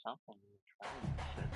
something. Trying to set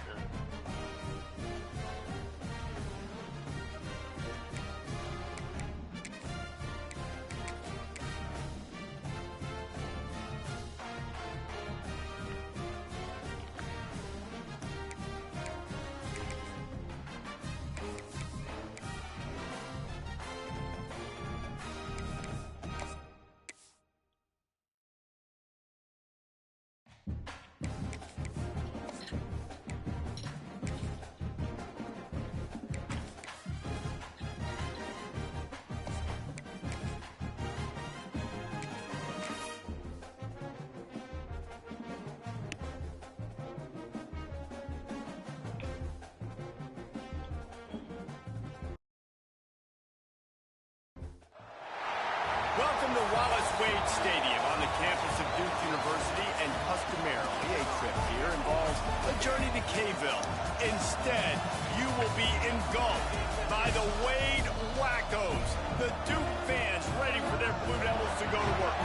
Welcome to Wallace Wade Stadium on the campus of Duke University, and customarily a trip here involves a journey to K-ville. Instead, you will be engulfed by the Wade Wackos, the Duke fans ready for their Blue Devils to go to work.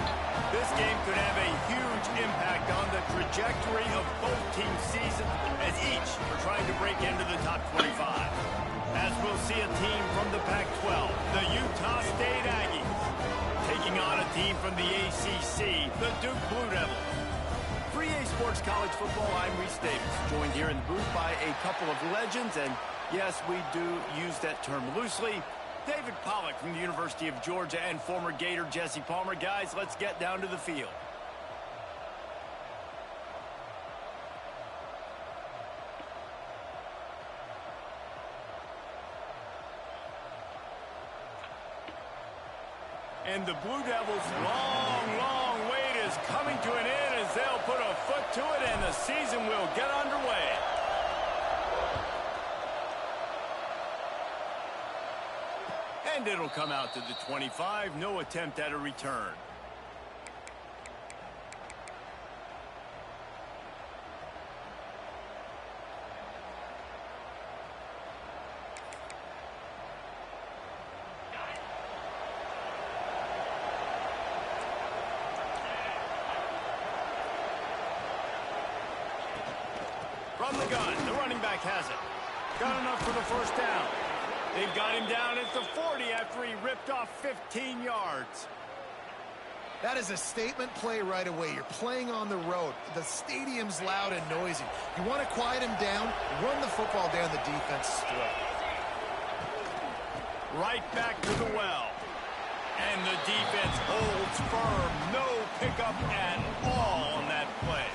This game could have a huge impact on the trajectory of both teams' seasons, as each are trying to break into the top 25. As we'll see a team from the Pac-12, the Utah State Aggies, taking on a team from the ACC, the Duke Blue Devils. For EA Sports College Football, I'm Reese Davis, joined here in the booth by a couple of legends, and yes, we do use that term loosely. David Pollack from the University of Georgia and former Gator Jesse Palmer. Guys, let's get down to the field. And the Blue Devils' long wait is coming to an end as they'll put a foot to it, and the season will get underway. And it'll come out to the 25. No attempt at a return. From the gun, the running back has it. Got enough for the first down. They've got him down at the 40 after he ripped off 15 yards. That is a statement play right away. You're playing on the road. The stadium's loud and noisy. You want to quiet him down, run the football down the defense's throat. Right back to the well. And the defense holds firm. No pickup at all on that play.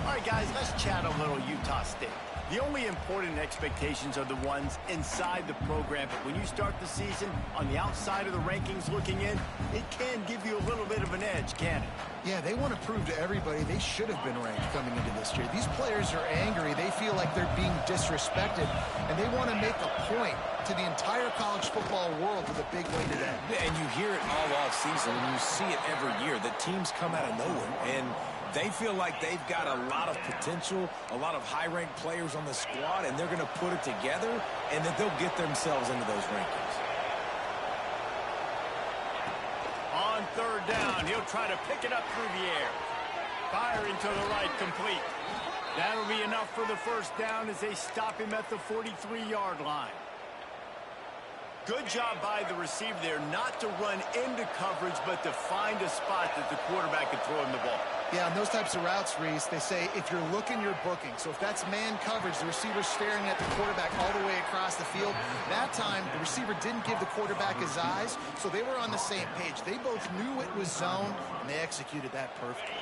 All right, guys, let's chat a little Utah State. The only important expectations are the ones inside the program. But when you start the season on the outside of the rankings looking in, it can give you a little bit of an edge, can it? Yeah, they want to prove to everybody they should have been ranked coming into this year. These players are angry. They feel like they're being disrespected, and they want to make a point to the entire college football world with a big win today. And you hear it all off season, and you see it every year. The teams come out of nowhere, and they feel like they've got a lot of potential, a lot of high-ranked players on the squad, and they're going to put it together, and that they'll get themselves into those rankings. On third down, he'll try to pick it up through the air. Firing to the right, complete. That'll be enough for the first down as they stop him at the 43-yard line. Good job by the receiver there not to run into coverage, but to find a spot that the quarterback could throw him the ball. Yeah, on those types of routes, Reese, they say if you're looking, you're booking. So if that's man coverage, the receiver's staring at the quarterback all the way across the field. That time, the receiver didn't give the quarterback his eyes, so they were on the same page. They both knew it was zone, and they executed that perfectly.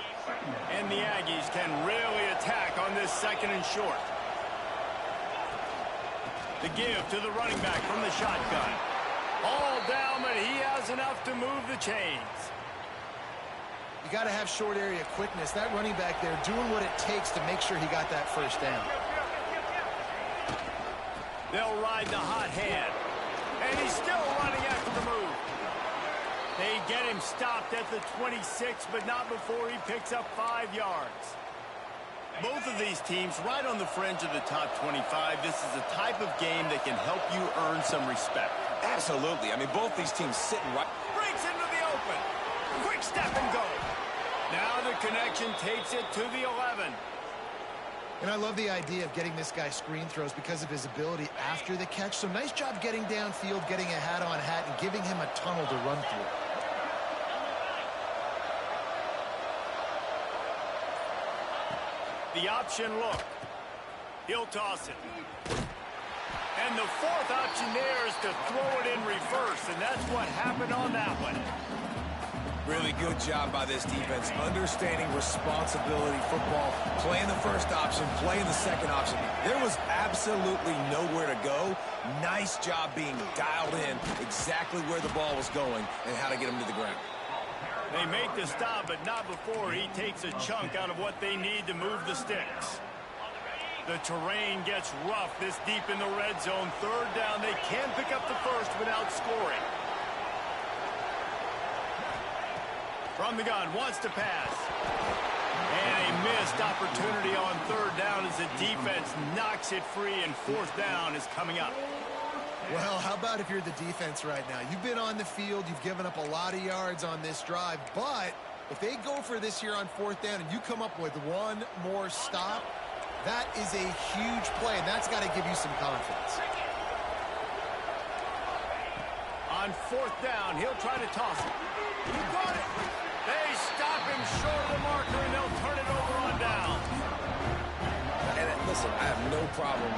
And the Aggies can really attack on this second and short. The give to the running back from the shotgun. All down, but he has enough to move the chains. You got to have short area quickness. That running back there doing what it takes to make sure he got that first down. They'll ride the hot hand. And he's still running after the move. They get him stopped at the 26, but not before he picks up 5 yards. Both of these teams right on the fringe of the top 25. This is a type of game that can help you earn some respect. Absolutely. I mean, both these teams sitting right. Breaks into the open. Quick step and go. Now the connection takes it to the 11. And I love the idea of getting this guy screen throws because of his ability after the catch. So nice job getting downfield, getting a hat-on-hat, and giving him a tunnel to run through. The option look. He'll toss it. And the fourth option there is to throw it in reverse, and that's what happened on that one. Really good job by this defense, understanding responsibility football, playing the first option, playing the second option. There was absolutely nowhere to go. Nice job being dialed in exactly where the ball was going and how to get him to the ground. They make the stop, but not before he takes a chunk out of what they need to move the sticks. The terrain gets rough this deep in the red zone. Third down, they can't pick up the first without scoring. From the gun, wants to pass. And a missed opportunity on third down as the defense knocks it free, and fourth down is coming up. Well, how about if you're the defense right now? You've been on the field, you've given up a lot of yards on this drive, but if they go for this here on fourth down and you come up with one more stop, that is a huge play, and that's got to give you some confidence. On fourth down, he'll try to toss it. He got it. They stop him short of the marker, and they'll turn it over on down. And listen, I have no problem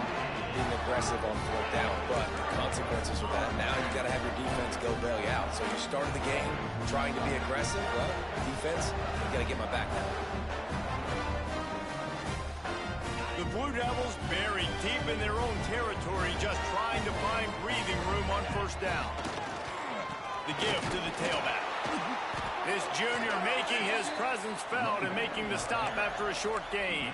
being aggressive on fourth down, but the consequences of that, now you've got to have your defense go bail you out. So you started the game trying to be aggressive. Well, defense, you got to get my back now. The Blue Devils buried deep in their own territory, just trying to find breathing room on first down. The give to the tailback. This junior making his presence felt and making the stop after a short gain.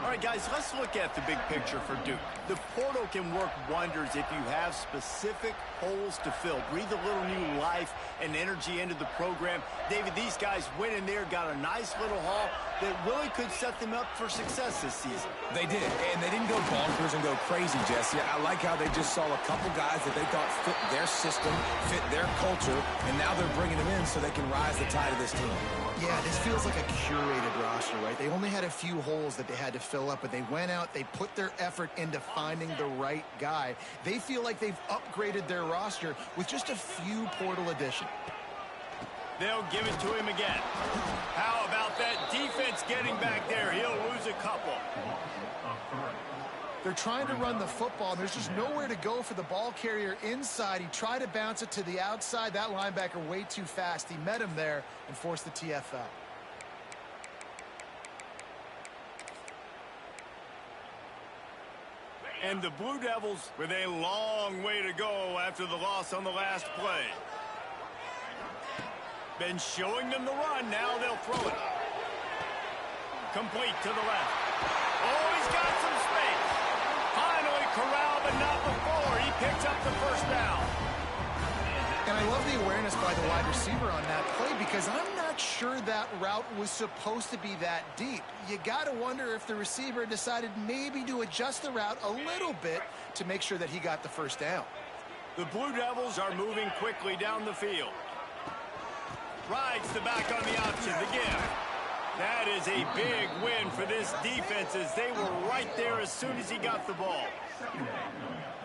All right, guys, let's look at the big picture for Duke. The portal can work wonders if you have specific holes to fill. Breathe a little new life and energy into the program. David, these guys went in there, got a nice little haul that really could set them up for success this season. They did, and they didn't go bonkers and go crazy, Jesse. I like how they just saw a couple guys that they thought fit their system, fit their culture, and now they're bringing them in so they can rise the tide of this team. Yeah, this feels like a curated roster, right? They only had a few holes that they had to fill up, but they went out, they put their effort into finding the right guy. They feel like they've upgraded their roster with just a few portal additions. They'll give it to him again. How about that defense getting back there? He'll lose a couple. They're trying to run the football, and there's just nowhere to go for the ball carrier inside. He tried to bounce it to the outside. That linebacker way too fast. He met him there and forced the TFL. And the Blue Devils with a long way to go after the loss on the last play. Been showing them the run. Now they'll throw it. Complete to the left. Oh, he's got some space. Finally corralled, but not before. He picks up the first down. And I love the awareness by the wide receiver on that play because I'm not sure that route was supposed to be that deep. You got to wonder if the receiver decided maybe to adjust the route a little bit to make sure that he got the first down. The Blue Devils are moving quickly down the field. Rides the back on the option, the give. That is a big win for this defense as they were right there as soon as he got the ball.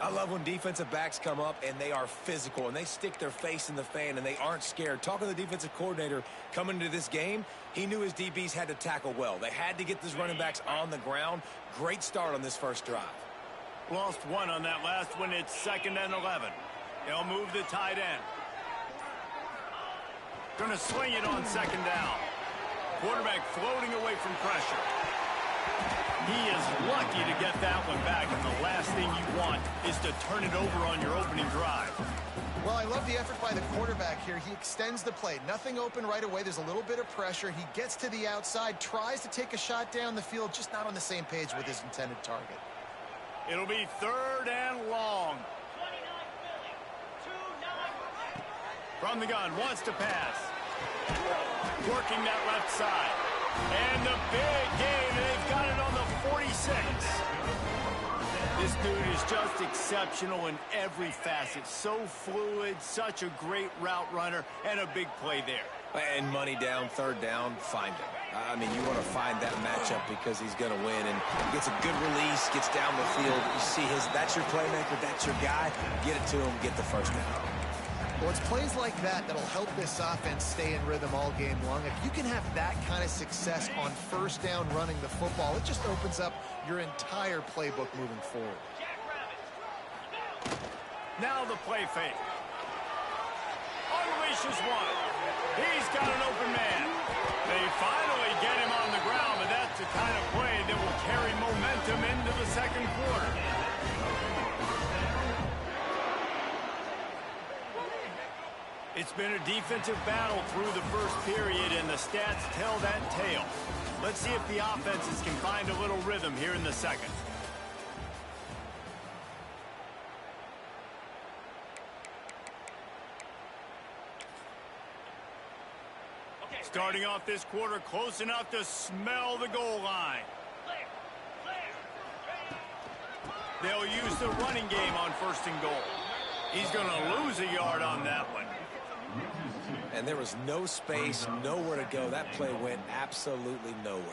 I love when defensive backs come up and they are physical and they stick their face in the fan and they aren't scared. Talking to the defensive coordinator coming into this game, he knew his DBs had to tackle well. They had to get these running backs on the ground. Great start on this first drive. Lost one on that last one. It's 2nd and 11. They'll move the tight end. Going to swing it on 2nd down. Quarterback floating away from pressure. He is lucky to get that one back, and the last thing you want is to turn it over on your opening drive. Well, I love the effort by the quarterback here. He extends the play. Nothing open right away. There's a little bit of pressure. He gets to the outside, tries to take a shot down the field, just not on the same page with his intended target. It'll be 3rd and long. From the gun, wants to pass. Working that left side. And the big game, they've got it on the 46. This dude is just exceptional in every facet. So fluid, such a great route runner, and a big play there. And money down, third down, find him. I mean, you want to find that matchup because he's going to win. And gets a good release, gets down the field. You see that's your playmaker, that's your guy. Get it to him, get the first down. Well, it's plays like that that'll help this offense stay in rhythm all game long. If you can have that kind of success on first down running the football, it just opens up your entire playbook moving forward. Now the play fake. Unleashes one. He's got an open man. They finally get him on the ground, but that's the kind of play that will carry momentum into the second quarter. It's been a defensive battle through the first period, and the stats tell that tale. Let's see if the offenses can find a little rhythm here in the second. Starting off this quarter close enough to smell the goal line. They'll use the running game on first and goal. He's going to lose a yard on that one. And there was no space, nowhere to go. That play went absolutely nowhere.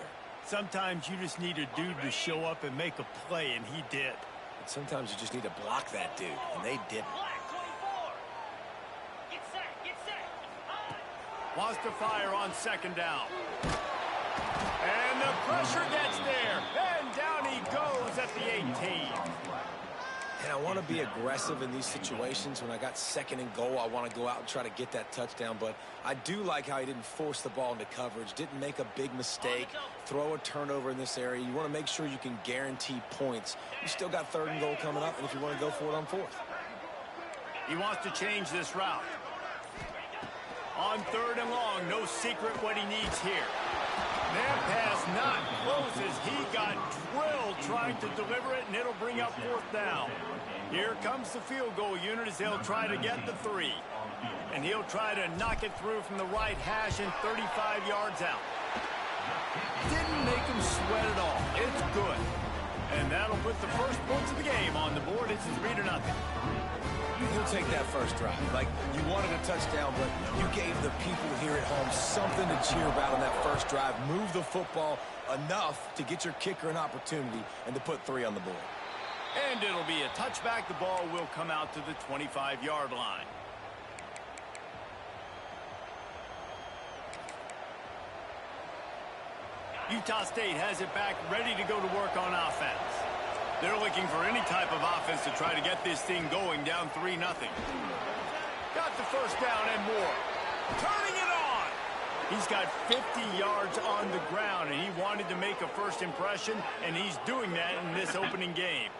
Sometimes you just need a dude to show up and make a play, and he did. And sometimes you just need to block that dude, and they didn't. Wants to fire on second down. And the pressure gets there. And down he goes at the 18. And I want to be aggressive in these situations. When I got second and goal, I want to go out and try to get that touchdown. But I do like how he didn't force the ball into coverage, didn't make a big mistake, throw a turnover in this area. You want to make sure you can guarantee points. You still got third and goal coming up, and if you want to go for it on fourth. He wants to change this route. On third and long, no secret what he needs here. That pass not close as he got drilled trying to deliver it, and it'll bring up fourth down. Here comes the field goal unit as they'll try to get the 3. And he'll try to knock it through from the right hash and 35 yards out. Didn't make him sweat at all. It's good. And that'll put the first points of the game on the board. It's 3-0. He'll take that first drive. Like, you wanted a touchdown, but you gave the people here at home something to cheer about on that first drive. Move the football enough to get your kicker an opportunity and to put 3 on the board. And it'll be a touchback. The ball will come out to the 25-yard line. Utah State has it back, ready to go to work on offense. They're looking for any type of offense to try to get this thing going, down 3-0. Got the first down and more. Turning it on. He's got 50 yards on the ground, and he wanted to make a first impression, and he's doing that in this opening game.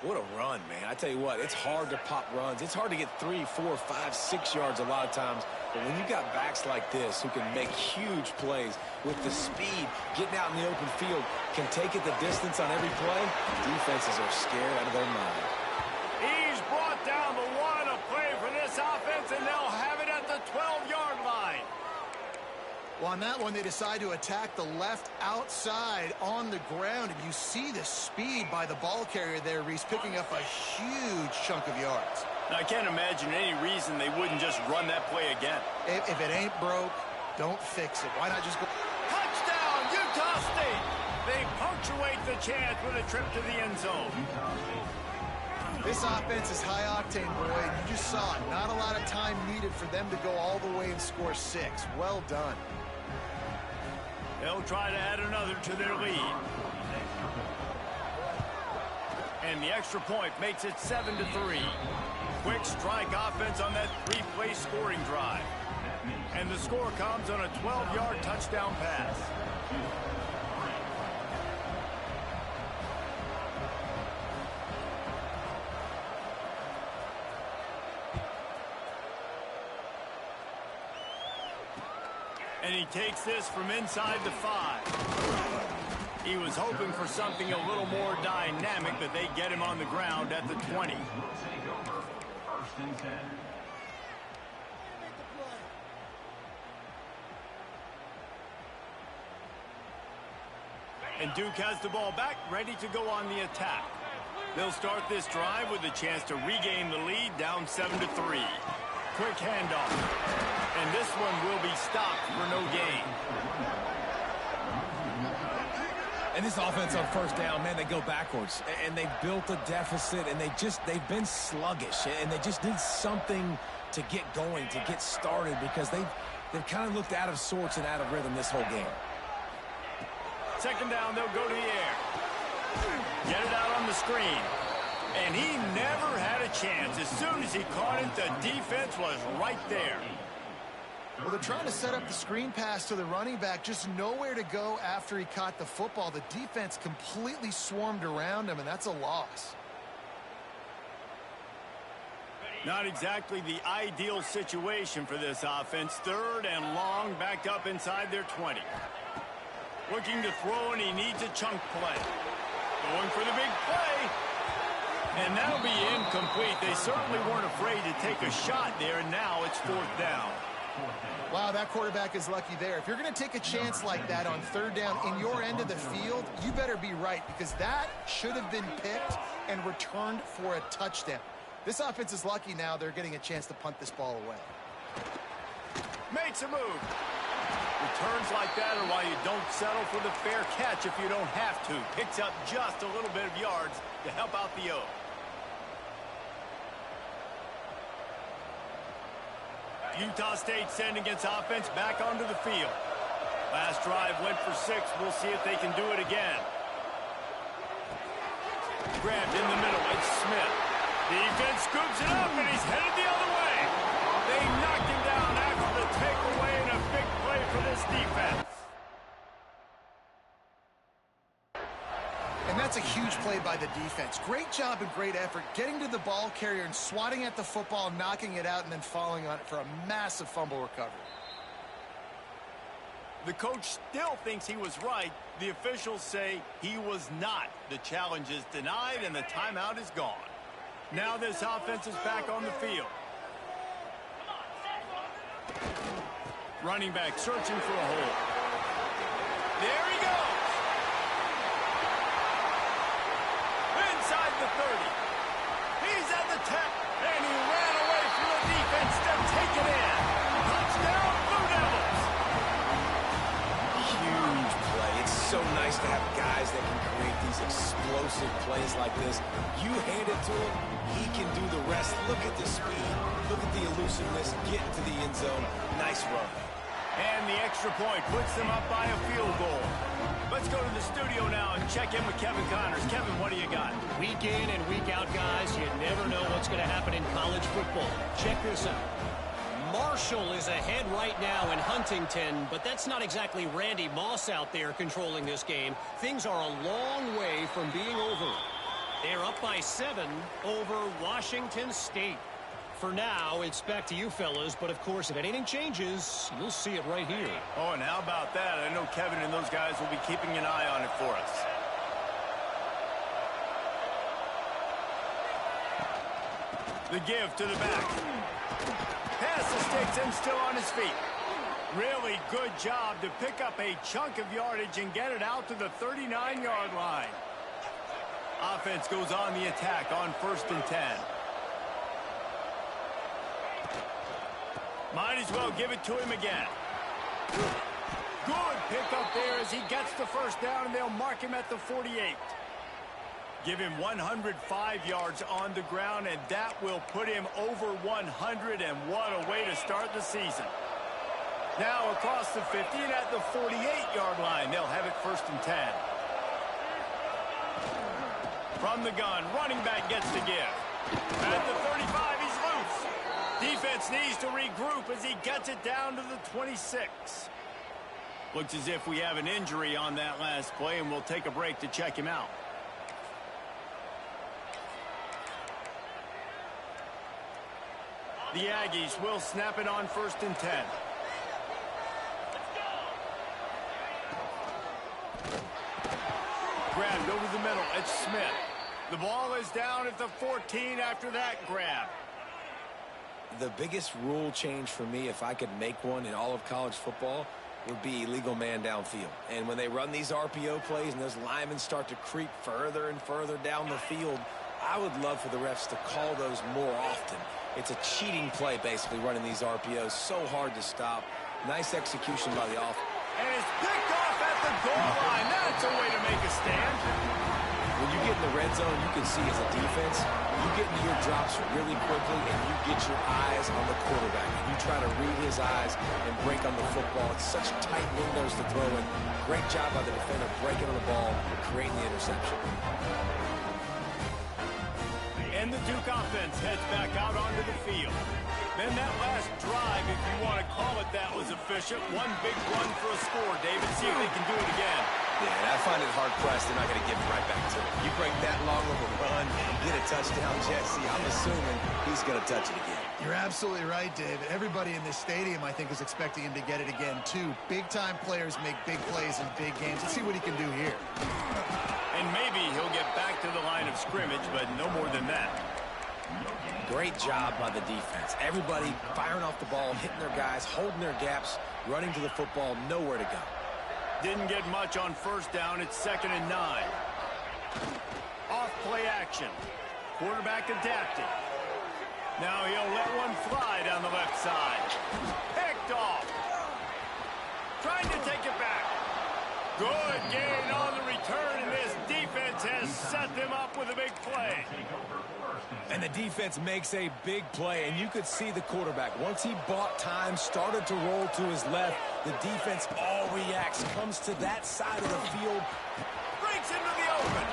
What a run, man. I tell you what, it's hard to pop runs. It's hard to get 3, 4, 5, 6 yards a lot of times. But when you got backs like this who can make huge plays with the speed, getting out in the open field, can take it the distance on every play, defenses are scared out of their mind. He's brought down the 1, a play for this offense, and they'll have it at the 12-yard line. Well, on that one, they decide to attack the left outside on the ground, and you see the speed by the ball carrier there, Reese, picking up a huge chunk of yards. Now, I can't imagine any reason they wouldn't just run that play again. If it ain't broke, don't fix it. Why not just go? Touchdown, Utah State! They punctuate the chance with a trip to the end zone. This offense is high octane, boy, and you just saw it. Not a lot of time needed for them to go all the way and score 6. Well done. They'll try to add another to their lead. And the extra point makes it 7-3. Quick strike offense on that 3-play scoring drive. And the score comes on a 12-yard touchdown pass. And he takes this from inside the 5. He was hoping for something a little more dynamic, but they get him on the ground at the 20. And Duke has the ball back, ready to go on the attack. They'll start this drive with a chance to regain the lead, down 7-3. Quick handoff. And this one will be stopped for no gain. And this offense on first down, man, they go backwards. And they built a deficit, and they've been sluggish. And they just need something to get going, to get started, because they've kind of looked out of sorts and out of rhythm this whole game. Second down, they'll go to the air. Get it out on the screen. And he never had a chance. As soon as he caught it, the defense was right there. Well, they're trying to set up the screen pass to the running back, just nowhere to go after he caught the football. The defense completely swarmed around him, and that's a loss. Not exactly the ideal situation for this offense. Third and long, backed up inside their 20. Looking to throw, and he needs a chunk play. Going for the big play. And that'll be incomplete. They certainly weren't afraid to take a shot there, and now it's fourth down. Wow, that quarterback is lucky there. If you're going to take a chance like that on third down in your end of the field, you better be right, because that should have been picked and returned for a touchdown. This offense is lucky now they're getting a chance to punt this ball away. Makes a move. Returns like that are why you don't settle for the fair catch if you don't have to. Picks up just a little bit of yards to help out the O. Utah State sending its offense back onto the field. Last drive went for 6. We'll see if they can do it again. Grabbed in the middle. It's Smith. Defense scoops it up, and he's headed the other way. They knocked him down after the takeaway, and a big play for this defense. And that's a huge play by the defense. Great job and great effort getting to the ball carrier and swatting at the football, knocking it out, and then falling on it for a massive fumble recovery. The coach still thinks he was right. The officials say he was not. The challenge is denied, and the timeout is gone. Now this offense is back on the field. Running back searching for a hole. There he goes. Inside the 30. He's at the 10. And he ran away from the defense to take it in. Touchdown, Blue Devils. Huge play. It's so nice to have guys that can create these explosive plays like this. You hand it to him, he can do the rest. Look at the speed. Look at the elusiveness. Get into the end zone. Nice run. And the extra point puts them up by a field goal. Let's go to the studio now and check in with Kevin Connors. Kevin, what do you got? Week in and week out, guys, you never know what's going to happen in college football. Check this out. Marshall is ahead right now in Huntington, but that's not exactly Randy Moss out there controlling this game. Things are a long way from being over. They're up by 7 over Washington State. For now, it's back to you fellas, but of course, if anything changes, you'll see it right here. Oh, and how about that? I know Kevin and those guys will be keeping an eye on it for us. The give to the back. Pass the sticks and still on his feet. Really good job to pick up a chunk of yardage and get it out to the 39-yard line. Offense goes on the attack on 1st and 10. Might as well give it to him again. Good pickup there as he gets the first down, and they'll mark him at the 48. Give him 105 yards on the ground, and that will put him over 100, and what a way to start the season. Now across the 50 and at the 48-yard line, they'll have it 1st and 10. From the gun, running back gets the give. At the 35, he's loose. Defense needs to regroup as he gets it down to the 26. Looks as if we have an injury on that last play, and we'll take a break to check him out. The Aggies will snap it on 1st and 10. Grabbed over the middle. It's Smith. The ball is down at the 14 after that grab. The biggest rule change for me, if I could make one in all of college football, would be illegal man downfield. And when they run these RPO plays and those linemen start to creep further and further down the field, I would love for the refs to call those more often. It's a cheating play, basically, running these RPOs. So hard to stop. Nice execution by the offense. And it's picked off at the goal line. That's a way to make a stand. When you get in the red zone, you can see as a defense, you get into your drops really quickly and you get your eyes on the quarterback. And you try to read his eyes and break on the football. It's such tight windows to throw in. Great job by the defender breaking on the ball and creating the interception. And the Duke offense heads back out onto the field. Then that last drive, if you want to call it that, was efficient. One big run for a score, David. See if they can do it again. Yeah, I find it hard-pressed. They're not going to give it right back to him. You break that long of a run and get a touchdown, Jesse, I'm assuming he's going to touch it again. You're absolutely right, David. Everybody in this stadium, I think, is expecting him to get it again, too. Big-time players make big plays in big games. Let's see what he can do here. And maybe he'll get back to the line of scrimmage, but no more than that. Great job by the defense. Everybody firing off the ball, hitting their guys, holding their gaps, running to the football, nowhere to go. Didn't get much on first down. It's 2nd and 9. Off play action. Quarterback adapting. Now he'll let one fly down the left side. Picked off. Trying to take it back. Good gain on the return, and this defense has set them up with a big play. And the defense makes a big play, and you could see the quarterback. Once he bought time, started to roll to his left, the defense all reacts, comes to that side of the field. Breaks into the open.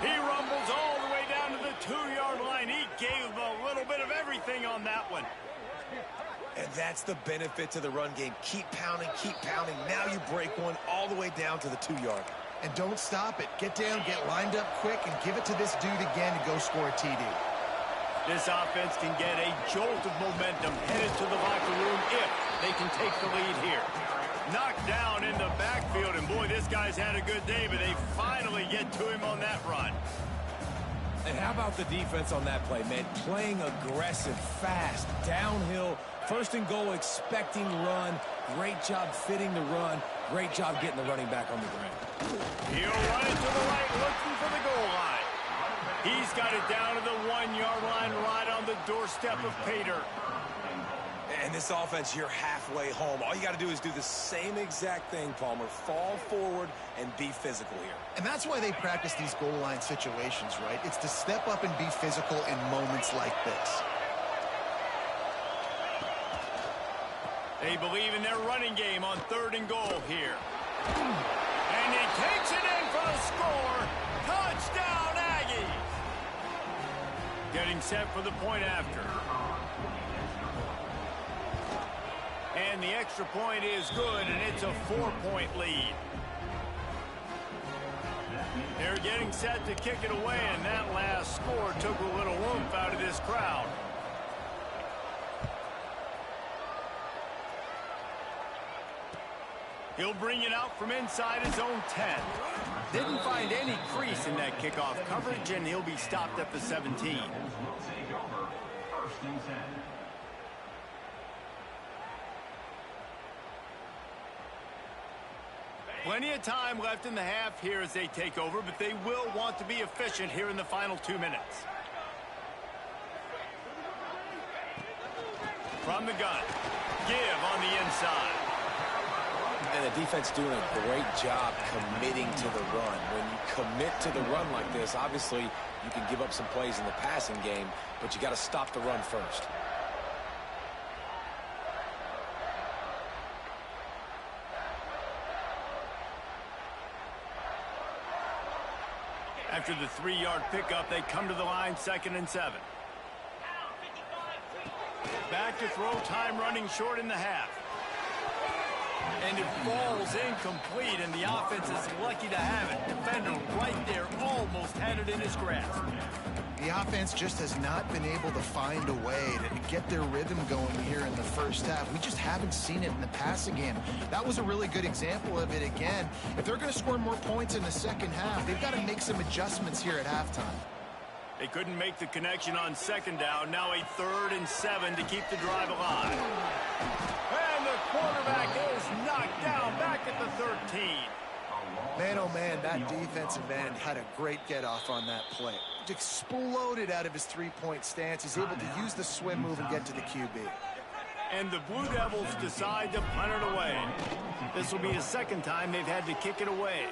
He rumbles all the way down to the 2-yard line. He gave a little bit of everything on that one. And that's the benefit to the run game. Keep pounding, keep pounding. Now you break one all the way down to the 2-yard. And don't stop it. Get down, get lined up quick, and give it to this dude again to go score a TD. This offense can get a jolt of momentum headed to the locker room if they can take the lead here. Knocked down in the backfield, and boy, this guy's had a good day, but they finally get to him on that run. And how about the defense on that play, man? Playing aggressive, fast, downhill, 1st and goal, expecting run. Great job fitting the run. Great job getting the running back on the ground. He'll run it to the right, looking for the goal line. He's got it down to the 1-yard line, right on the doorstep of Pater. And this offense, you're halfway home. All you got to do is do the same exact thing, Palmer. Fall forward and be physical here. And that's why they practice these goal line situations, right? It's to step up and be physical in moments like this. They believe in their running game on 3rd and goal here. And he takes it in for a score. Touchdown, Aggies! Getting set for the point after. And the extra point is good, and it's a 4-point lead. They're getting set to kick it away, and that last score took a little oomph out of this crowd. He'll bring it out from inside his own 10. Didn't find any crease in that kickoff coverage, and he'll be stopped at the 17. Plenty of time left in the half here as they take over, but they will want to be efficient here in the final 2 minutes. From the gun, give on the inside. And the defense doing a great job committing to the run. When you commit to the run like this, obviously you can give up some plays in the passing game, but you got to stop the run first. After the 3-yard pickup, they come to the line, 2nd and 7. Back to throw, time running short in the half. And it falls incomplete, and the offense is lucky to have it. Defender right there almost had it in his grasp. The offense just has not been able to find a way to get their rhythm going here in the first half. We just haven't seen it in the passing game. That was a really good example of it again. If they're going to score more points in the second half, they've got to make some adjustments here at halftime. They couldn't make the connection on 2nd down. Now a 3rd and 7 to keep the drive alive. And the quarterback is knocked down back at the 13. Man, oh man, that defensive end had a great get-off on that play. exploded out of his three-point stance. He's able to use the swim move and get to the QB. And the Blue Devils decide to punt it away. This will be the second time they've had to kick it away.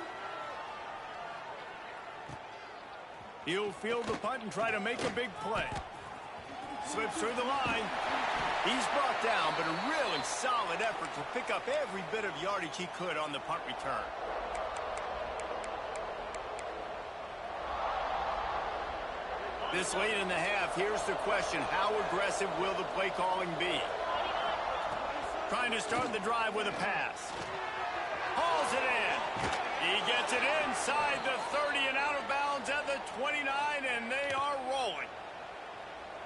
He'll field the punt and try to make a big play. Slips through the line. He's brought down, but a really solid effort to pick up every bit of yardage he could on the punt return. This late in the half, here's the question. How aggressive will the play calling be? Trying to start the drive with a pass. Hauls it in. He gets it inside the 30 and out of bounds at the 29, and they are rolling.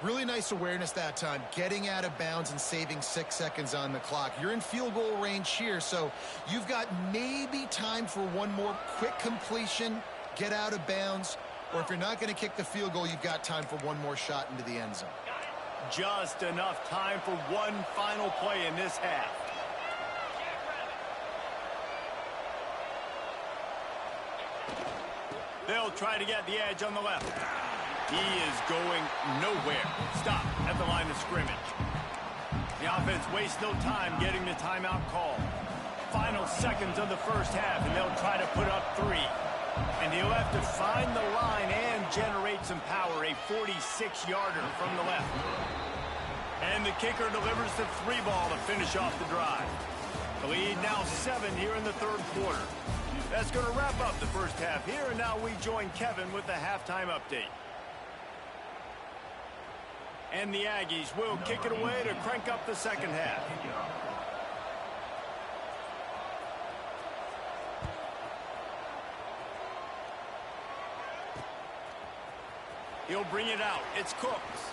Really nice awareness that time, getting out of bounds and saving 6 seconds on the clock. You're in field goal range here, so you've got maybe time for one more quick completion, get out of bounds, or if you're not going to kick the field goal, you've got time for one more shot into the end zone. Just enough time for one final play in this half. They'll try to get the edge on the left. He is going nowhere. Stop at the line of scrimmage. The offense wastes no time getting the timeout call. Final seconds of the first half, and they'll try to put up 3. And he'll have to find the line and generate some power. A 46-yarder from the left. And the kicker delivers the 3 ball to finish off the drive. The lead now 7 here in the third quarter. That's going to wrap up the first half here, and now we join Kevin with the halftime update. And the Aggies will kick it away to crank up the second half. He'll bring it out. It's Cooks.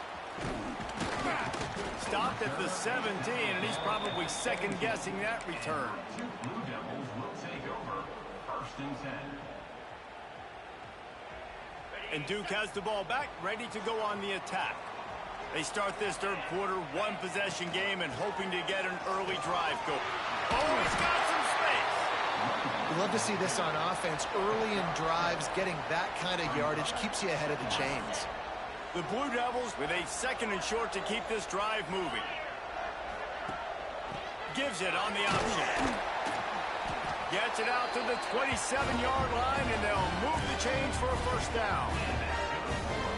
Stopped at the 17, and he's probably second-guessing that return. Blue Devils will take over 1st and 10. And Duke has the ball back, ready to go on the attack. They start this third quarter, one-possession game, and hoping to get an early drive going. Oh, he's got some space. We love to see this on offense. Early in drives, getting that kind of yardage keeps you ahead of the chains. The Blue Devils with a 2nd and short to keep this drive moving. Gives it on the option. Gets it out to the 27-yard line, and they'll move the chains for a first down.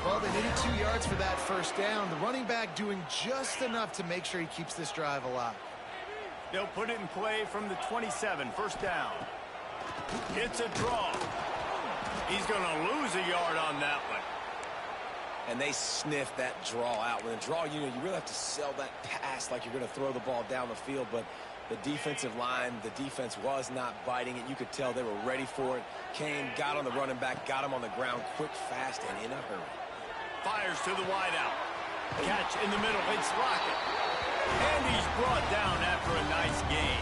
Well, they needed 2 yards for that first down. The running back doing just enough to make sure he keeps this drive alive. They'll put it in play from the 27, first down. It's a draw. He's going to lose a yard on that one. And they sniff that draw out. With a draw, you really have to sell that pass like you're going to throw the ball down the field. But the defensive line, the defense was not biting it. You could tell they were ready for it. Came, got on the running back, got him on the ground quick, fast, and in a hurry. Fires to the wideout. Catch in the middle. It's Lockett. And he's brought down after a nice gain.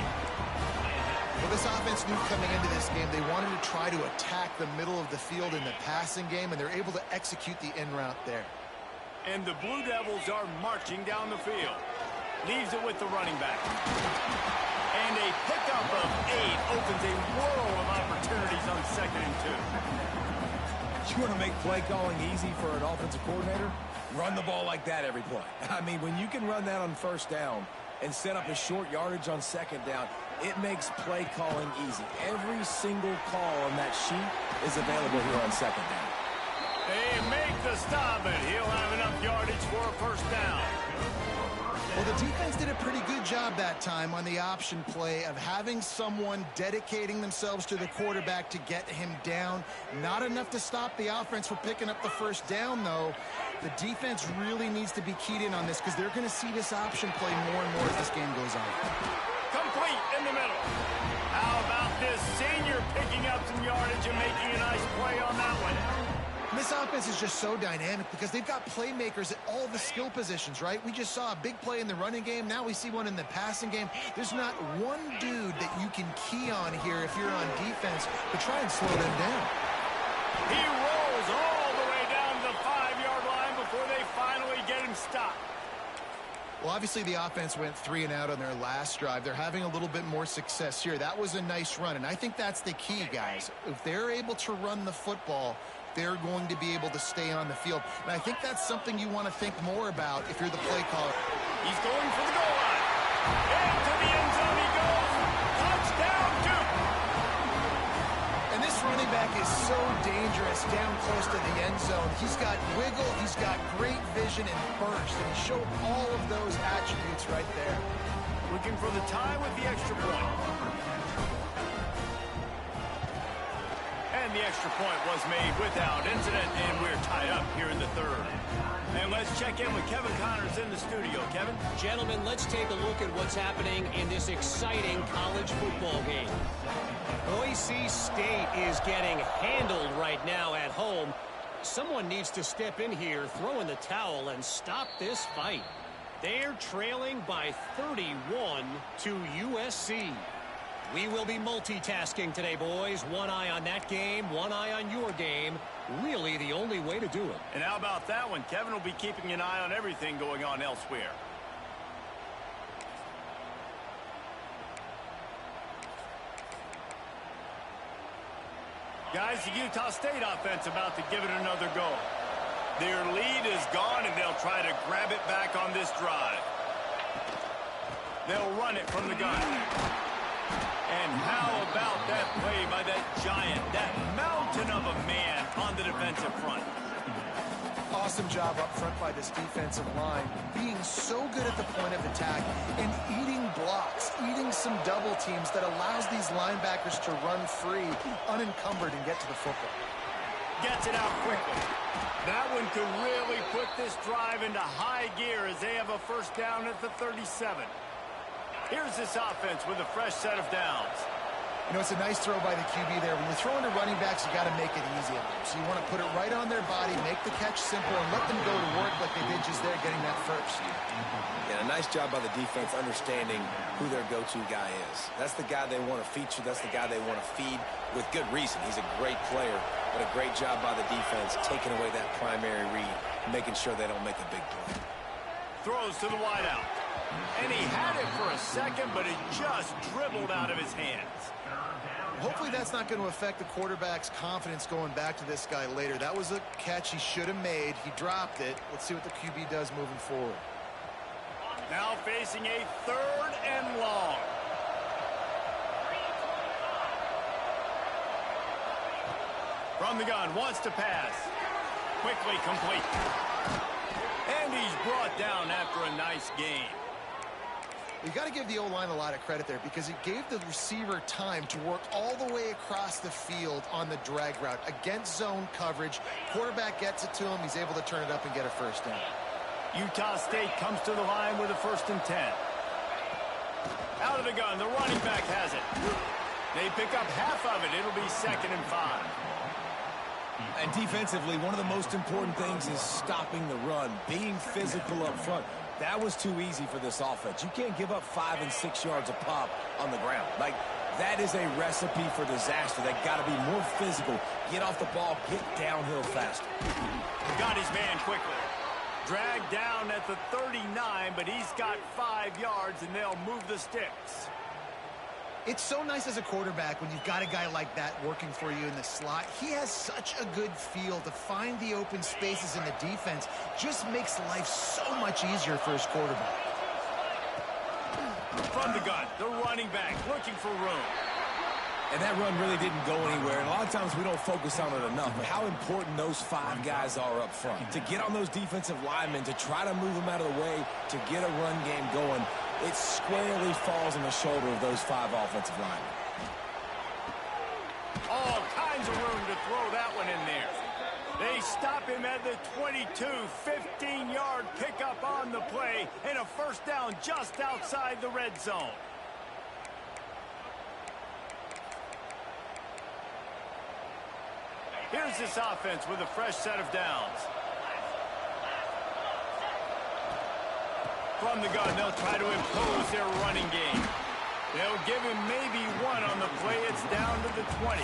Well, this offense knew coming into this game they wanted to try to attack the middle of the field in the passing game, and they're able to execute the in route there. And the Blue Devils are marching down the field. Leaves it with the running back. And a pickup of 8 opens a world of opportunities on 2nd and 2. You want to make play calling easy for an offensive coordinator? Run the ball like that every play. I mean, when you can run that on first down and set up a short yardage on 2nd down, it makes play calling easy. Every single call on that sheet is available here on 2nd down. They make the stop, and he'll have enough yardage for a first down. Well, the defense did a pretty good job that time on the option play of having someone dedicating themselves to the quarterback to get him down. Not enough to stop the offense from picking up the first down, though. The defense really needs to be keyed in on this because they're going to see this option play more and more as this game goes on. Complete in the middle. How about this senior picking up some yardage and making a nice play on that one? This offense is just so dynamic because they've got playmakers at all the skill positions, right? We just saw a big play in the running game. Now we see one in the passing game. There's not one dude that you can key on here if you're on defense to try and slow them down. He rolls all the way down to the 5-yard line before they finally get him stopped. Well, obviously the offense went 3 and out on their last drive. They're having a little bit more success here. That was a nice run, and I think that's the key, guys. If they're able to run the football, they're going to be able to stay on the field. And I think that's something you want to think more about if you're the play caller. He's going for the goal line. Into the end zone he goes. Touchdown, Duke. And this running back is so dangerous down close to the end zone. He's got wiggle, he's got great vision and burst, and he showed all of those attributes right there. Looking for the tie with the extra point. And the extra point was made without incident, and we're tied up here in the third. And let's check in with Kevin Connors in the studio. Kevin? Gentlemen, let's take a look at what's happening in this exciting college football game. Boise State is getting handled right now at home. Someone needs to step in here, throw in the towel, and stop this fight. They're trailing by 31 to USC. We will be multitasking today, boys. One eye on that game, one eye on your game. Really the only way to do it. And how about that one? Kevin will be keeping an eye on everything going on elsewhere. Guys, the Utah State offense about to give it another go. Their lead is gone, and they'll try to grab it back on this drive. They'll run it from the gun. And how about that play by that giant, that mountain of a man on the defensive front? Awesome job up front by this defensive line, being so good at the point of attack and eating blocks, eating some double teams that allows these linebackers to run free, unencumbered, and get to the football. Gets it out quickly. That one could really put this drive into high gear as they have a first down at the 37. Here's this offense with a fresh set of downs. You know, it's a nice throw by the QB there. When you're throwing to running backs, you got to make it easy on them. So you want to put it right on their body, make the catch simple, and let them go to work like they did just there, getting that first. Yeah, a nice job by the defense understanding who their go-to guy is. That's the guy they want to feature. That's the guy they want to feed with good reason. He's a great player, but a great job by the defense taking away that primary read, making sure they don't make a big play. Throws to the wideout. And he had it for a second, but it just dribbled out of his hands. Hopefully that's not going to affect the quarterback's confidence going back to this guy later. That was a catch he should have made. He dropped it. Let's see what the QB does moving forward. Now facing a third and long. From the gun, wants to pass. Quickly complete. And he's brought down after a nice game. You got to give the O-line a lot of credit there because it gave the receiver time to work all the way across the field on the drag route against zone coverage. Quarterback gets it to him. He's able to turn it up and get a first down. Utah State comes to the line with a 1st and 10. Out of the gun, the running back has it. They pick up half of it. It'll be 2nd and 5. And defensively, one of the most important things is stopping the run, being physical up front. That was too easy for this offense. You can't give up 5 and 6 yards a pop on the ground. Like, that is a recipe for disaster. They got to be more physical, get off the ball, get downhill faster. Got his man quickly. Dragged down at the 39, but he's got 5 yards, and they'll move the sticks. It's so nice as a quarterback when you've got a guy like that working for you in the slot. He has such a good feel to find the open spaces in the defense. Just makes life so much easier for his quarterback. From the gun, the running back looking for room. And that run really didn't go anywhere. And a lot of times we don't focus on it enough, but how important those 5 guys are up front. To get on those defensive linemen, to try to move them out of the way, to get a run game going, it squarely falls on the shoulder of those 5 offensive linemen. All kinds of room to throw that one in there. They stop him at the 22, 15-yard pickup on the play, and a first down just outside the red zone. Here's this offense with a fresh set of downs. From the gun, they'll try to impose their running game. They'll give him maybe 1 on the play. It's down to the 20.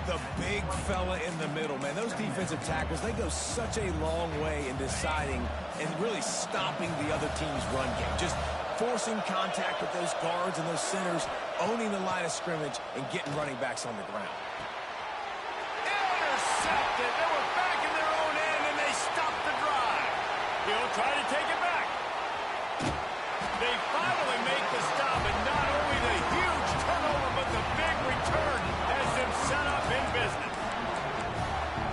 The big fella in the middle, man. Those defensive tackles, they go such a long way in deciding and really stopping the other team's run game. Just forcing contact with those guards and those centers, owning the line of scrimmage, and getting running backs on the ground. try to take it back. They finally make the stop, and not only the huge turnover, but the big return has them set up in business.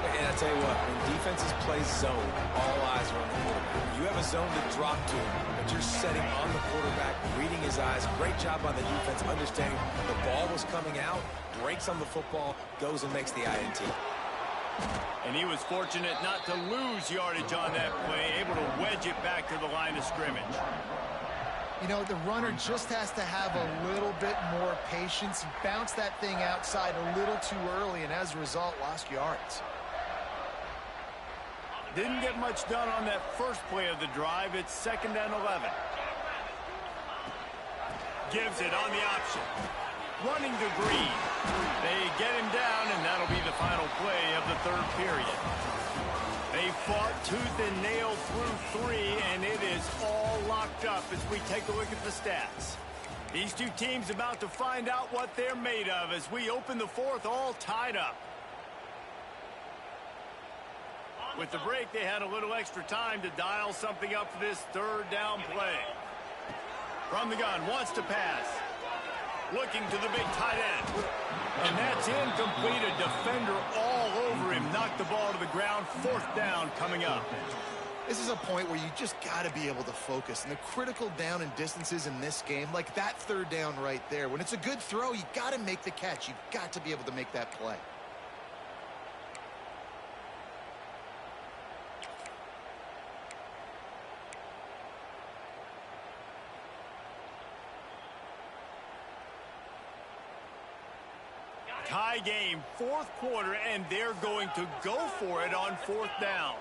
And I tell you what, when defenses play zone, all eyes are on the quarterback. You have a zone to drop to, but you're setting on the quarterback, reading his eyes. Great job by the defense, understanding the ball was coming out, breaks on the football, goes and makes the INT. And he was fortunate not to lose yardage on that play, able to wedge it back to the line of scrimmage. You know, the runner just has to have a little bit more patience. He bounced that thing outside a little too early, and as a result, lost yards. Didn't get much done on that first play of the drive. It's 2nd and 11. Gives it on the option. Running to Green. They get him down, and that'll be the final play of the 3rd period. They fought tooth and nail through 3, and it is all locked up as we take a look at the stats. These two teams about to find out what they're made of as we open the 4th all tied up. With the break, they had a little extra time to dial something up for this 3rd down play. From the gun, wants to pass. Looking to the big tight end. And that's incomplete. A defender all over him. Knocked the ball to the ground. 4th down coming up. This is a point where you just got to be able to focus. And the critical down and distances in this game, like that 3rd down right there, when it's a good throw, you got to make the catch. You've got to be able to make that play. Tie game, 4th quarter, and they're going to go for it on 4th down.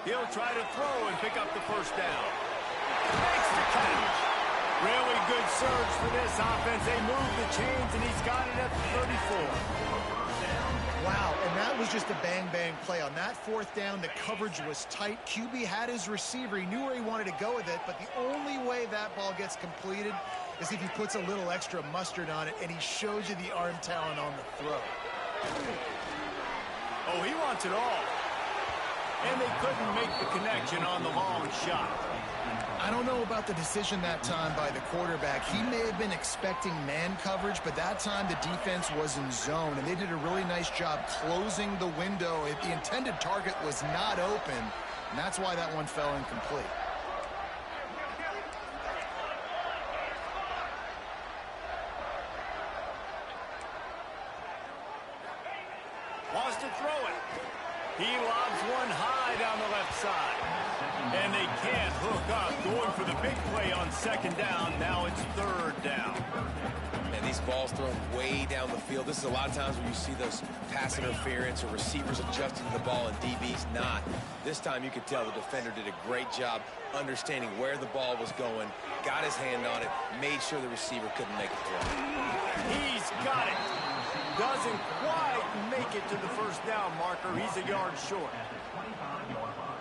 He'll try to throw and pick up the 1st down. Makes the catch. Really good surge for this offense. They move the chains, and he's got it at the 34. Wow, and that was just a bang-bang play. On that 4th down, the coverage was tight. QB had his receiver. He knew where he wanted to go with it, but the only way that ball gets completed is if he puts a little extra mustard on it, and he shows you the arm talent on the throw. Oh, he wants it all. And they couldn't make the connection on the long shot. I don't know about the decision that time by the quarterback. He may have been expecting man coverage, but that time the defense was in zone, and they did a really nice job closing the window. The intended target was not open, and that's why that one fell incomplete. Wants to throw it. He lobs one high down the left side. And they can't hook up. Going for the big play on 2nd down. Now it's 3rd down. And these balls thrown way down the field. This is a lot of times when you see those pass interference or receivers adjusting to the ball and DBs not. This time you could tell the defender did a great job understanding where the ball was going, got his hand on it, made sure the receiver couldn't make a throw. He's got it. Doesn't quite make it to the 1st down marker. He's a yard short. 25-yard line.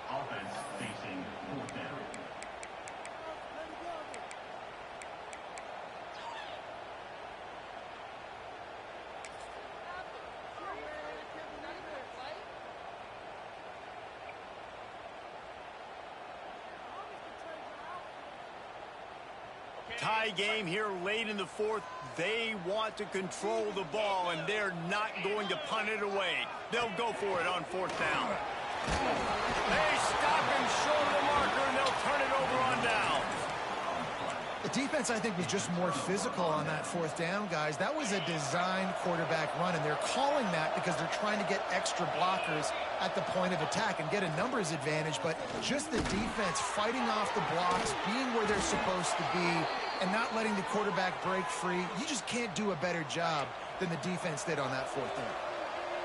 Offense facing 4th down. Tie game here late in the 4th. They want to control the ball, and they're not going to punt it away. They'll go for it on 4th down. They stop him short of the marker, and they'll turn it over on down. The defense, I think, was just more physical on that 4th down, guys. That was a designed quarterback run, and they're calling that because they're trying to get extra blockers at the point of attack and get a numbers advantage, but just the defense fighting off the blocks, being where they're supposed to be, and not letting the quarterback break free. You just can't do a better job than the defense did on that 4th down.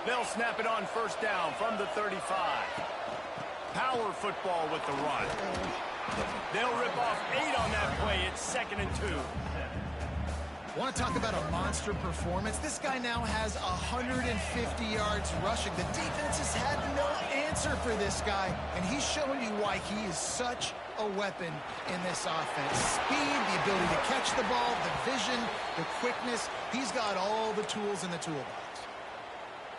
They'll snap it on 1st down from the 35. Power football with the run. They'll rip off 8 on that play. It's 2nd and 2. Want to talk about a monster performance? This guy now has 150 yards rushing. The defense has had no answer for this guy, and he's showing you why he is such a weapon in this offense. Speed, the ability to catch the ball, the vision, the quickness. He's got all the tools in the toolbox.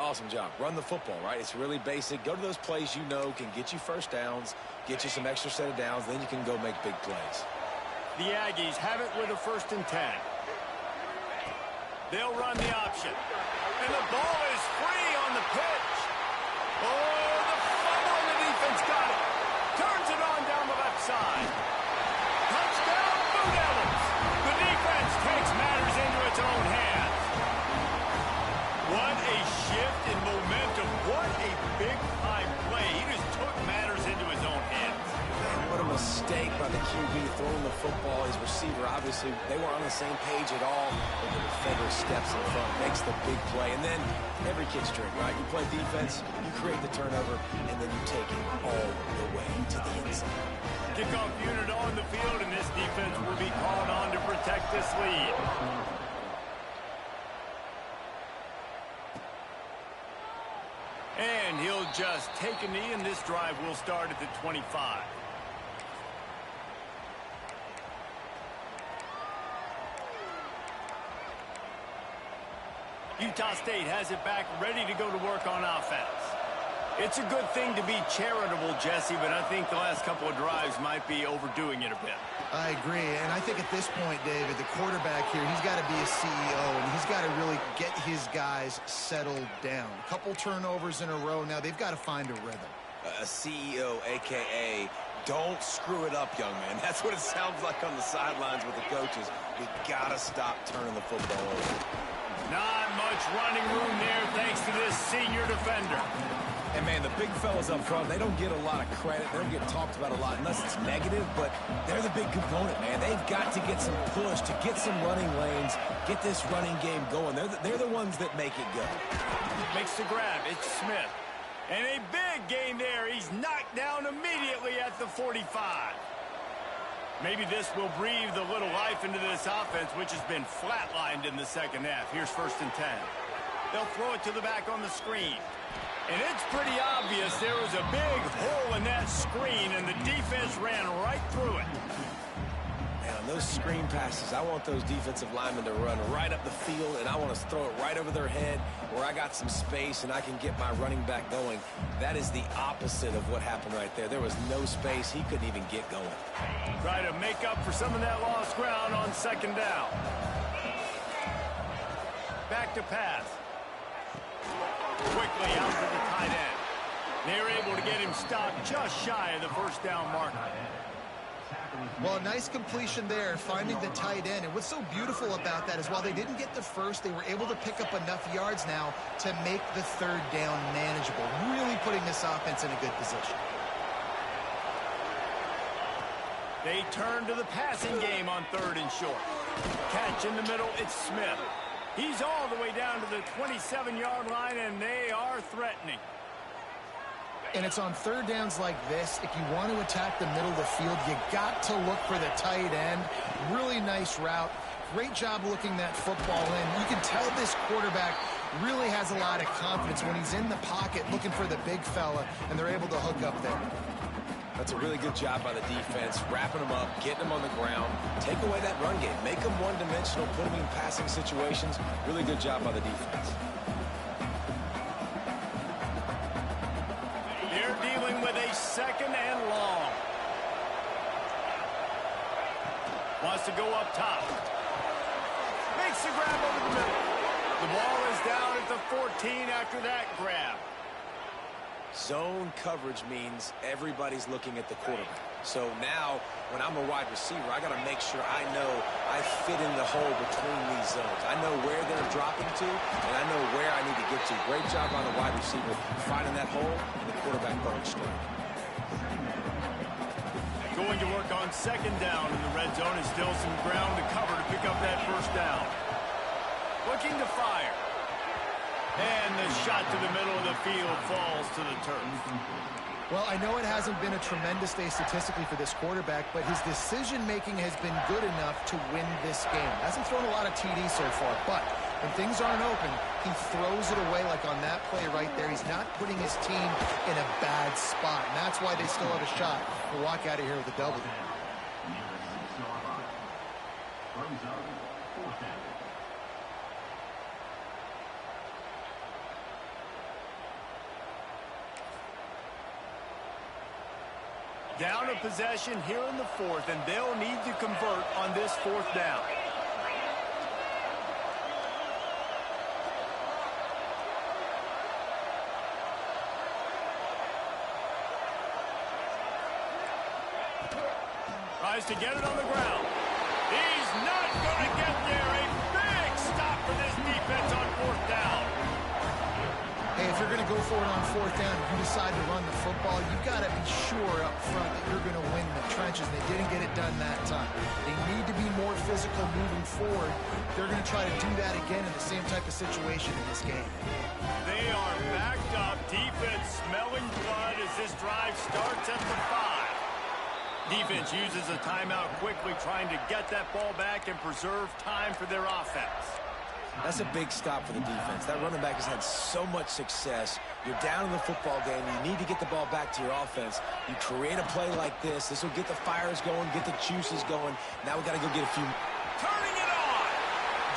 Awesome job. Run the football, right? It's really basic. Go to those plays you know can get you first downs, get you some extra set of downs, then you can go make big plays. The Aggies have it with a 1st and 10. They'll run the option. And the ball is free on the pitch. Oh, the fumble, and the defense got it. Turns it on down the left side. Touchdown, Blue Devils. The defense takes matters into its own hands. What a shift in momentum. What a big-time play. He just took matters into his own hands. What a mistake by the QB throwing the football. His receiver, obviously, they weren't on the same page at all. But the defender steps in front, makes the big play. And then every kid's trick, right? You play defense, you create the turnover, and then you take it all the way to the inside. Kickoff unit on the field, and this defense will be called on to protect this lead. And he'll just take a knee, and this drive will start at the 25. Utah State has it back, ready to go to work on offense. It's a good thing to be charitable, Jesse, but I think the last couple of drives might be overdoing it a bit. I agree, and I think at this point, David, the quarterback here, he's got to be a CEO, and he's got to really get his guys settled down. A couple turnovers in a row. Now they've got to find a rhythm. A CEO, a.k.a. don't screw it up, young man. That's what it sounds like on the sidelines with the coaches. We got to stop turning the football over. Not much running room there thanks to this senior defender. And, man, the big fellas up front, they don't get a lot of credit. They don't get talked about a lot unless it's negative, but they're the big component, man. They've got to get some push, to get some running lanes, get this running game going. They're the ones that make it go. Makes the grab. It's Smith. And a big gain there. He's knocked down immediately at the 45. Maybe this will breathe a little life into this offense, which has been flatlined in the second half. Here's 1st and 10. They'll throw it to the back on the screen. And it's pretty obvious there was a big hole in that screen, and the defense ran right through it. Man, on those screen passes, I want those defensive linemen to run right up the field, and I want to throw it right over their head where I got some space and I can get my running back going. That is the opposite of what happened right there. There was no space. He couldn't even get going. Try to make up for some of that lost ground on 2nd down. Back to pass. Quickly out to the tight end. They're able to get him stopped just shy of the 1st down marker. Well, a nice completion there, finding the tight end. And what's so beautiful about that is while they didn't get the first, they were able to pick up enough yards now to make the 3rd down manageable, really putting this offense in a good position. They turn to the passing game on 3rd and short. Catch in the middle, it's Smith. He's all the way down to the 27-yard line, and they are threatening. And it's on 3rd downs like this. If you want to attack the middle of the field, you got to look for the tight end. Really nice route. Great job looking that football in. You can tell this quarterback really has a lot of confidence when he's in the pocket looking for the big fella, and they're able to hook up there. That's a really good job by the defense, wrapping them up, getting them on the ground, take away that run game, make them one-dimensional, put them in passing situations. Really good job by the defense. They're dealing with a 2nd and long. Wants to go up top. Makes the grab over the middle. The ball is down at the 14 after that grab. Zone coverage means everybody's looking at the quarterback. So now, when I'm a wide receiver, I got to make sure I know I fit in the hole between these zones. I know where they're dropping to, and I know where I need to get to. Great job on the wide receiver finding that hole, and the quarterback going straight. Going to work on 2nd down in the red zone, and still some ground to cover to pick up that 1st down. Looking to fire. And the shot to the middle of the field falls to the turf. Well, I know it hasn't been a tremendous day statistically for this quarterback, but his decision-making has been good enough to win this game. Hasn't thrown a lot of TD so far, but when things aren't open, he throws it away like on that play right there. He's not putting his team in a bad spot, and that's why they still have a shot to walk out of here with a W. Down a possession here in the fourth, and they'll need to convert on this fourth down. Tries to get it on the ground. He's not going to get there. A big stop for this defense on fourth down. Hey, if you're going to go for it on fourth down, if you decide to run the football, you've got to be sure up front that you're going to win the trenches. They didn't get it done that time. They need to be more physical moving forward. They're going to try to do that again in the same type of situation in this game. They are backed up. Defense smelling blood as this drive starts at the 5. Defense uses a timeout quickly, trying to get that ball back and preserve time for their offense. That's a big stop for the defense. That running back has had so much success. You're down in the football game. You need to get the ball back to your offense. You create a play like this. This will get the fires going, get the juices going. Now we got to go get a few. Turning it on!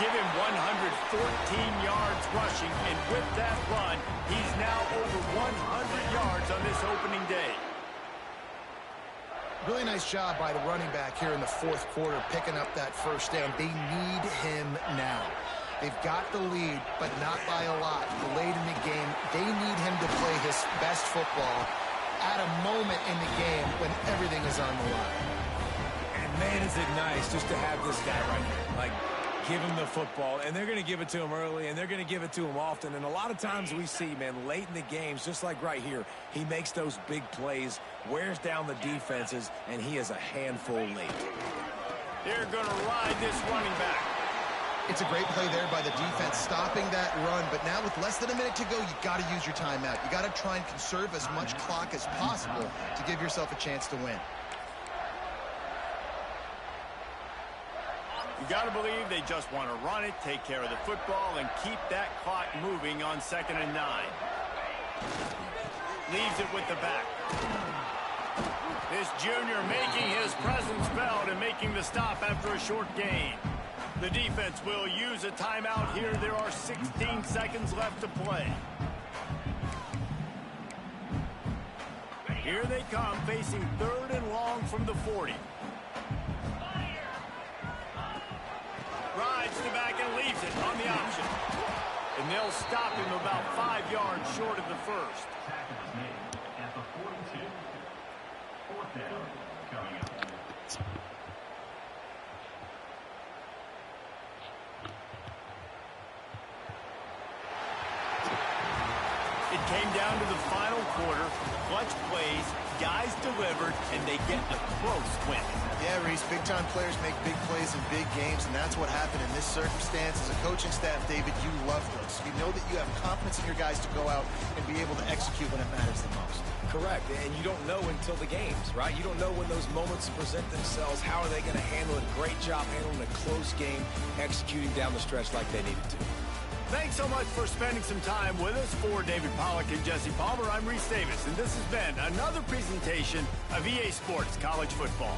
Give him 114 yards rushing, and with that run, he's now over 100 yards on this opening day. Really nice job by the running back here in the fourth quarter, picking up that first down. They need him now. They've got the lead, but not by a lot. Late in the game, they need him to play his best football at a moment in the game when everything is on the line. And man, is it nice just to have this guy right here. Like, give him the football, and they're going to give it to him early, and they're going to give it to him often. And a lot of times we see, man, late in the games, just like right here, he makes those big plays, wears down the defenses, and he is a handful late. They're going to ride this running back. It's a great play there by the defense, stopping that run. But now with less than a minute to go, you've got to use your timeout. You got to try and conserve as much clock as possible to give yourself a chance to win. You got to believe they just want to run it, take care of the football, and keep that clock moving on 2nd and 9. Leaves it with the back. This junior making his presence felt and making the stop after a short gain. The defense will use a timeout here. There are 16 seconds left to play. Here they come, facing 3rd and long from the 40. Rides to back and leaves it on the option. And they'll stop him about 5 yards short of the first. Tackle is made at the 42. Fourth down coming up. It came down to the final quarter. Clutch plays, guys delivered, and they get a close win. Yeah, Reese, big-time players make big plays in big games, and that's what happened in this circumstance. As a coaching staff, David, you love those. You know that you have confidence in your guys to go out and be able to execute when it matters the most. Correct, and you don't know until the games, right? You don't know when those moments present themselves. How are they going to handle it? Great job handling a close game, executing down the stretch like they needed to. Thanks so much for spending some time with us. For David Pollack and Jesse Palmer, I'm Reese Davis, and this has been another presentation of EA Sports College Football.